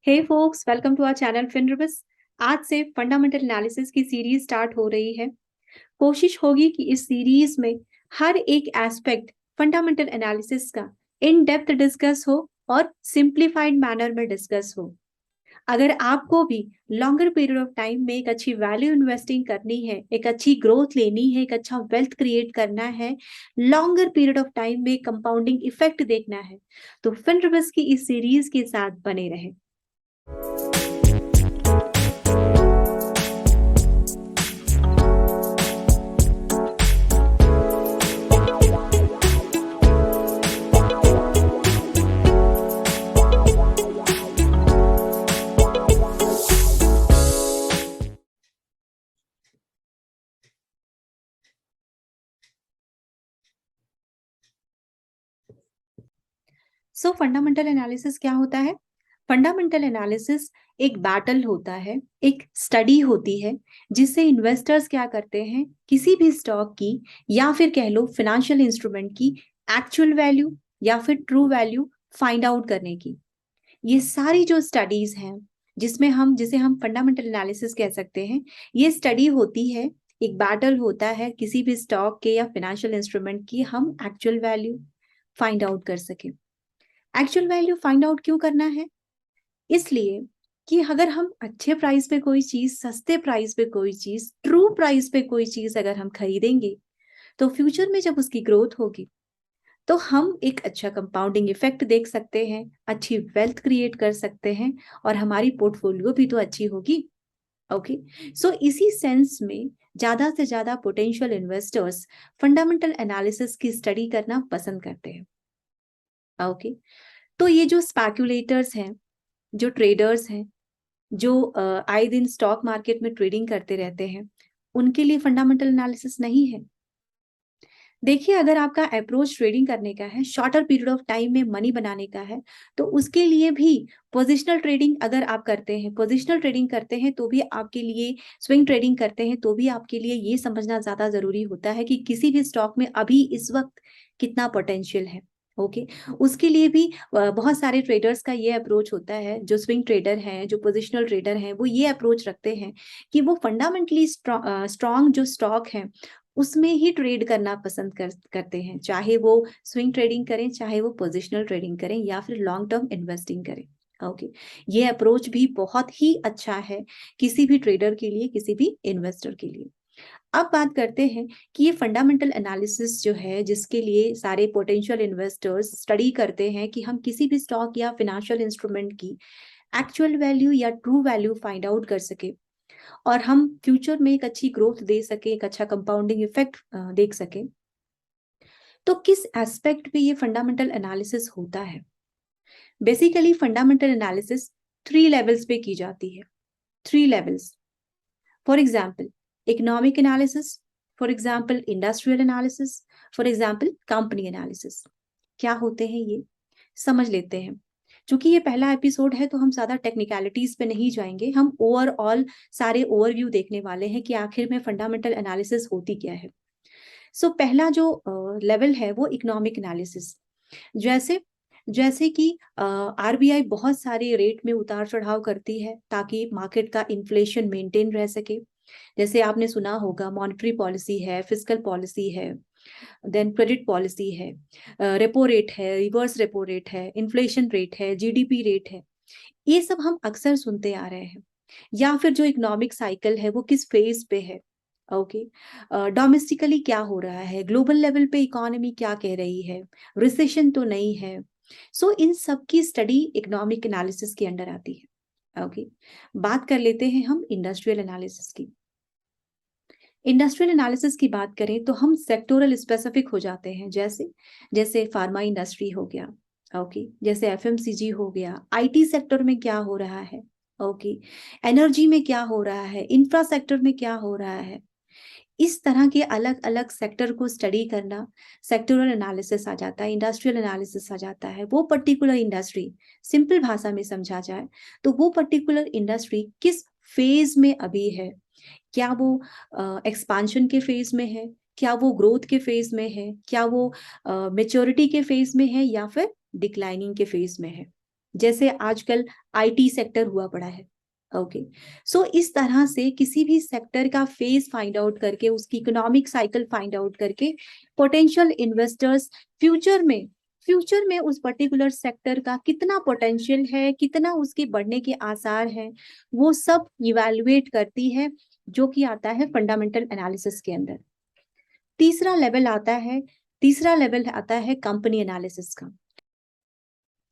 Hey folks, welcome to our channel फिनरबिस। आज से फंडामेंटल एनालिसिस की सीरीज स्टार्ट हो रही है। कोशिश होगी कि इस सीरीज में हर एक एस्पेक्ट फंडामेंटल एनालिसिस का इन डेप्थ डिस्कस हो और सिंप्लीफाइड मैनर में डिस्कस हो। अगर आपको भी लॉन्गर पीरियड ऑफ टाइम में एक अच्छी वैल्यू इन्वेस्टिंग करनी है, एक अच्छी ग्रोथ लेनी है, एक अच्छा वेल्थ क्रिएट करना है, लॉन्गर पीरियड ऑफ टाइम में कंपाउंडिंग इफेक्ट देखना है, तो फिनरबिस की इस सीरीज के साथ बने रहें। सो फंडामेंटल एनालिसिस क्या होता है? फंडामेंटल एनालिसिस एक बैटल होता है, एक स्टडी होती है जिससे इन्वेस्टर्स क्या करते हैं, किसी भी स्टॉक की या फिर कह लो फाइनेंशियल इंस्ट्रूमेंट की एक्चुअल वैल्यू या फिर ट्रू वैल्यू फाइंड आउट करने की। ये सारी जो स्टडीज हैं जिसे हम फंडामेंटल एनालिसिस कह सकते हैं, ये स्टडी होती है, एक बैटल होता है किसी भी स्टॉक के या फाइनेंशियल इंस्ट्रूमेंट की हम एक्चुअल वैल्यू फाइंड आउट कर सकें। एक्चुअल वैल्यू फाइंड आउट क्यों करना है? इसलिए कि अगर हम अच्छे प्राइस पे कोई चीज, सस्ते प्राइस पे कोई चीज, ट्रू प्राइस पे कोई चीज अगर हम खरीदेंगे, तो फ्यूचर में जब उसकी ग्रोथ होगी तो हम एक अच्छा कंपाउंडिंग इफेक्ट देख सकते हैं, अच्छी वेल्थ क्रिएट कर सकते हैं और हमारी पोर्टफोलियो भी तो अच्छी होगी। ओके, सो इसी सेंस में ज्यादा से ज्यादा पोटेंशियल इन्वेस्टर्स फंडामेंटल एनालिसिस की स्टडी करना पसंद करते हैं। ओके, तो ये जो स्पेक्युलेटर्स हैं, जो ट्रेडर्स हैं, जो आए दिन स्टॉक मार्केट में ट्रेडिंग करते रहते हैं, उनके लिए फंडामेंटल एनालिसिस नहीं है। देखिए, अगर आपका अप्रोच ट्रेडिंग करने का है, शॉर्टर पीरियड ऑफ टाइम में मनी बनाने का है, तो उसके लिए भी पोजिशनल ट्रेडिंग अगर आप करते हैं, पोजिशनल ट्रेडिंग करते हैं तो भी आपके लिए, स्विंग ट्रेडिंग करते हैं तो भी आपके लिए ये समझना ज्यादा जरूरी होता है कि किसी भी स्टॉक में अभी इस वक्त कितना पोटेंशियल है। ओके, उसके लिए भी बहुत सारे ट्रेडर्स का ये अप्रोच होता है, जो स्विंग ट्रेडर हैं, जो पोजिशनल ट्रेडर हैं, वो ये अप्रोच रखते हैं कि वो फंडामेंटली स्ट्रॉन्ग जो स्टॉक है उसमें ही ट्रेड करना पसंद करते हैं, चाहे वो स्विंग ट्रेडिंग करें, चाहे वो पोजिशनल ट्रेडिंग करें या फिर लॉन्ग टर्म इन्वेस्टिंग करें। ओके, ये अप्रोच भी बहुत ही अच्छा है किसी भी ट्रेडर के लिए, किसी भी इन्वेस्टर के लिए। अब बात करते हैं कि ये फंडामेंटल एनालिसिस जो है, जिसके लिए सारे पोटेंशियल इन्वेस्टर्स स्टडी करते हैं कि हम किसी भी स्टॉक या फाइनेंशियल इंस्ट्रूमेंट की एक्चुअल वैल्यू या ट्रू वैल्यू फाइंड आउट कर सके और हम फ्यूचर में एक अच्छी ग्रोथ दे सके, एक अच्छा कंपाउंडिंग इफेक्ट देख सके, तो किस एस्पेक्ट पे ये फंडामेंटल एनालिसिस होता है? बेसिकली फंडामेंटल एनालिसिस 3 लेवल्स पे की जाती है। 3 levels, for example economic analysis, for example industrial analysis, for example company analysis. क्या होते हैं ये, समझ लेते हैं। चूंकि ये पहला एपिसोड है तो हम ज्यादा टेक्निकलिटीज पे नहीं जाएंगे, हम ओवरऑल सारे ओवरव्यू देखने वाले हैं कि आखिर में फंडामेंटल एनालिसिस होती क्या है। सो पहला जो लेवल है वो इकोनॉमिक एनालिसिस। जैसे जैसे कि आरबीआई बहुत सारे रेट में उतार चढ़ाव करती है ताकि मार्केट का इन्फ्लेशन मेंटेन रह सके। जैसे आपने सुना होगा, मॉनेटरी पॉलिसी है, फिस्कल पॉलिसी है, देन क्रेडिट पॉलिसी है, रेपो रेट है, रिवर्स रेपो रेट है, इन्फ्लेशन रेट है, जीडीपी रेट है। ये सब हम अक्सर सुनते आ रहे हैं। या फिर जो इकोनॉमिक साइकिल है वो किस फेज पे है। ओके, डोमेस्टिकली क्या हो रहा है, ग्लोबल लेवल पे इकोनॉमी क्या कह रही है, रिसेशन तो नहीं है। सो इन सब की स्टडी इकोनॉमिक एनालिसिस के अंडर आती है। ओके, बात कर लेते हैं हम इंडस्ट्रियल एनालिसिस की। इंडस्ट्रियल एनालिसिस की बात करें तो हम सेक्टोरल स्पेसिफिक हो जाते हैं, जैसे जैसे फार्मा इंडस्ट्री हो गया, ओके, जैसे एफएमसीजी हो गया, आईटी सेक्टर में क्या हो रहा है, ओके, एनर्जी में क्या हो रहा है, इंफ्रा सेक्टर में क्या हो रहा है। इस तरह के अलग अलग सेक्टर को स्टडी करना सेक्टोरल एनालिसिस आ जाता है, इंडस्ट्रियल एनालिसिस आ जाता है। वो पर्टिकुलर इंडस्ट्री, सिंपल भाषा में समझा जाए तो वो पर्टिकुलर इंडस्ट्री किस फेज में अभी है, क्या वो एक्सपांशन के फेज में है, क्या वो ग्रोथ के फेज में है, क्या वो मेच्योरिटी के फेज में है या फिर डिक्लाइनिंग के फेज में है। जैसे आजकल आईटी सेक्टर हुआ पड़ा है। ओके, सो इस तरह से किसी भी सेक्टर का फेज फाइंड आउट करके, उसकी इकोनॉमिक साइकिल फाइंड आउट करके, पोटेंशियल इन्वेस्टर्स फ्यूचर में उस पर्टिकुलर सेक्टर का कितना पोटेंशियल है, कितना उसके बढ़ने के आसार हैं, वो सब इवैल्यूएट करती है, जो कि आता है फंडामेंटल एनालिसिस के अंदर। तीसरा लेवल आता है कंपनी एनालिसिस का।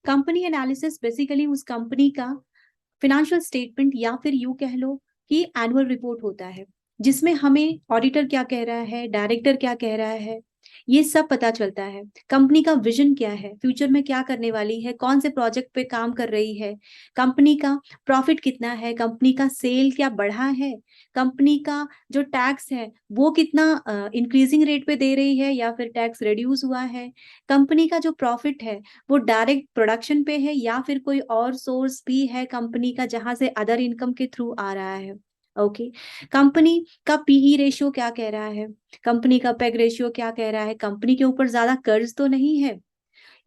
कंपनी एनालिसिस बेसिकली उस कंपनी का फिनेंशियल स्टेटमेंट या फिर यूं कह लो कि एनुअल रिपोर्ट होता है, जिसमें हमें ऑडिटर क्या कह रहा है, डायरेक्टर क्या कह रहा है, ये सब पता चलता है। कंपनी का विजन क्या है, फ्यूचर में क्या करने वाली है, कौन से प्रोजेक्ट पे काम कर रही है, कंपनी का प्रॉफिट कितना है, कंपनी का सेल क्या बढ़ा है, कंपनी का जो टैक्स है वो कितना इंक्रीजिंग रेट पे दे रही है या फिर टैक्स रिड्यूस हुआ है, कंपनी का जो प्रॉफिट है वो डायरेक्ट प्रोडक्शन पे है या फिर कोई और सोर्स भी है कंपनी का जहां से अदर इनकम के थ्रू आ रहा है। ओके, कंपनी का पीई रेशियो क्या कह रहा है, कंपनी का पेग रेशियो क्या कह रहा है, कंपनी के ऊपर ज्यादा कर्ज तो नहीं है।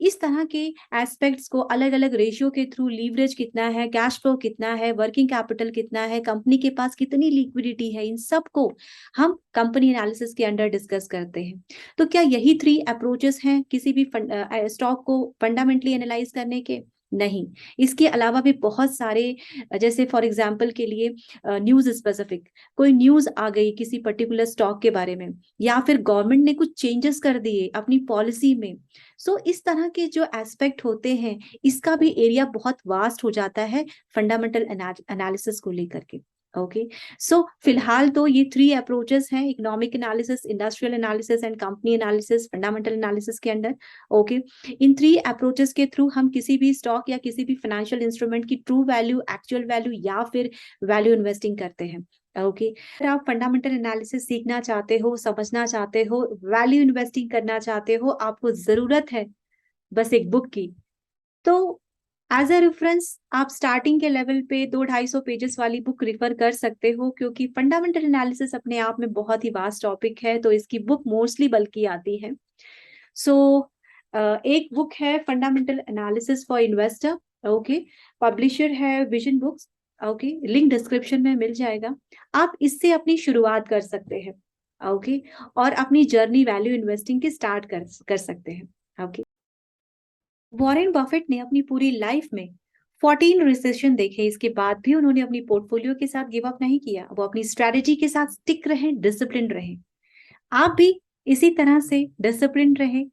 इस तरह के एस्पेक्ट्स को अलग अलग रेशियो के थ्रू, लीवरेज कितना है, कैश फ्लो कितना है, वर्किंग कैपिटल कितना है, कंपनी के पास कितनी लिक्विडिटी है, इन सब को हम कंपनी एनालिसिस के अंडर डिस्कस करते हैं। तो क्या यही 3 अप्रोचेस हैं किसी भी स्टॉक को फंडामेंटली एनालाइज करने के? नहीं, इसके अलावा भी बहुत सारे, जैसे फॉर एग्जांपल के लिए न्यूज स्पेसिफिक, कोई न्यूज आ गई किसी पर्टिकुलर स्टॉक के बारे में, या फिर गवर्नमेंट ने कुछ चेंजेस कर दिए अपनी पॉलिसी में, सो इस तरह के जो एस्पेक्ट होते हैं, इसका भी एरिया बहुत वास्ट हो जाता है फंडामेंटल एनालिसिस को लेकर के। ओके, सो फिलहाल तो ये 3 अप्रोचेस हैं, economic analysis, industrial analysis and company analysis fundamental analysis के अंडर। ओके, इन 3 अप्रोचेस के थ्रू हम किसी भी स्टॉक या किसी भी फाइनेंशियल इंस्ट्रूमेंट की ट्रू वैल्यू, एक्चुअल वैल्यू या फिर वैल्यू इन्वेस्टिंग करते हैं। ओके, अगर आप फंडामेंटल एनालिसिस सीखना चाहते हो, समझना चाहते हो, वैल्यू इन्वेस्टिंग करना चाहते हो, आपको जरूरत है बस एक बुक की। तो एज अ रेफरेंस आप स्टार्टिंग के लेवल पे 200-250 पेजेस वाली बुक रिफर कर सकते हो, क्योंकि फंडामेंटल एनालिसिस अपने आप में बहुत ही वास्ट टॉपिक है, तो इसकी बुक मोस्टली बल्कि आती है। सो एक बुक है fundamental analysis for investor. Okay, publisher है vision books. Okay, link description में मिल जाएगा। आप इससे अपनी शुरुआत कर सकते हैं। ओके, और अपनी जर्नी वैल्यू इन्वेस्टिंग की स्टार्ट कर सकते हैं। ओके, वॉरेन बफेट ने अपनी पूरी लाइफ में 14 रिसेशन देखे, इसके बाद भी उन्होंने अपनी पोर्टफोलियो के साथ गिव अप नहीं किया, वो अपनी स्ट्रेटेजी के साथ स्टिक रहे, डिसिप्लिन रहे। आप भी इसी तरह से डिसिप्लिन रहे,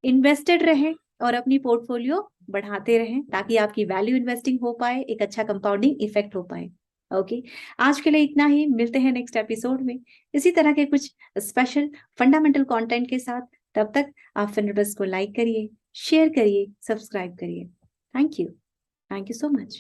इन्वेस्टेड रहे और अपनी पोर्टफोलियो बढ़ाते रहें, ताकि आपकी वैल्यू इन्वेस्टिंग हो पाए, एक अच्छा कंपाउंडिंग इफेक्ट हो पाए। ओके, आज के लिए इतना ही, मिलते हैं नेक्स्ट एपिसोड में इसी तरह के कुछ स्पेशल फंडामेंटल कंटेंट के साथ। तब तक आप फिनरबस को लाइक करिए, शेयर करिए, सब्सक्राइब करिए। Thank you so much.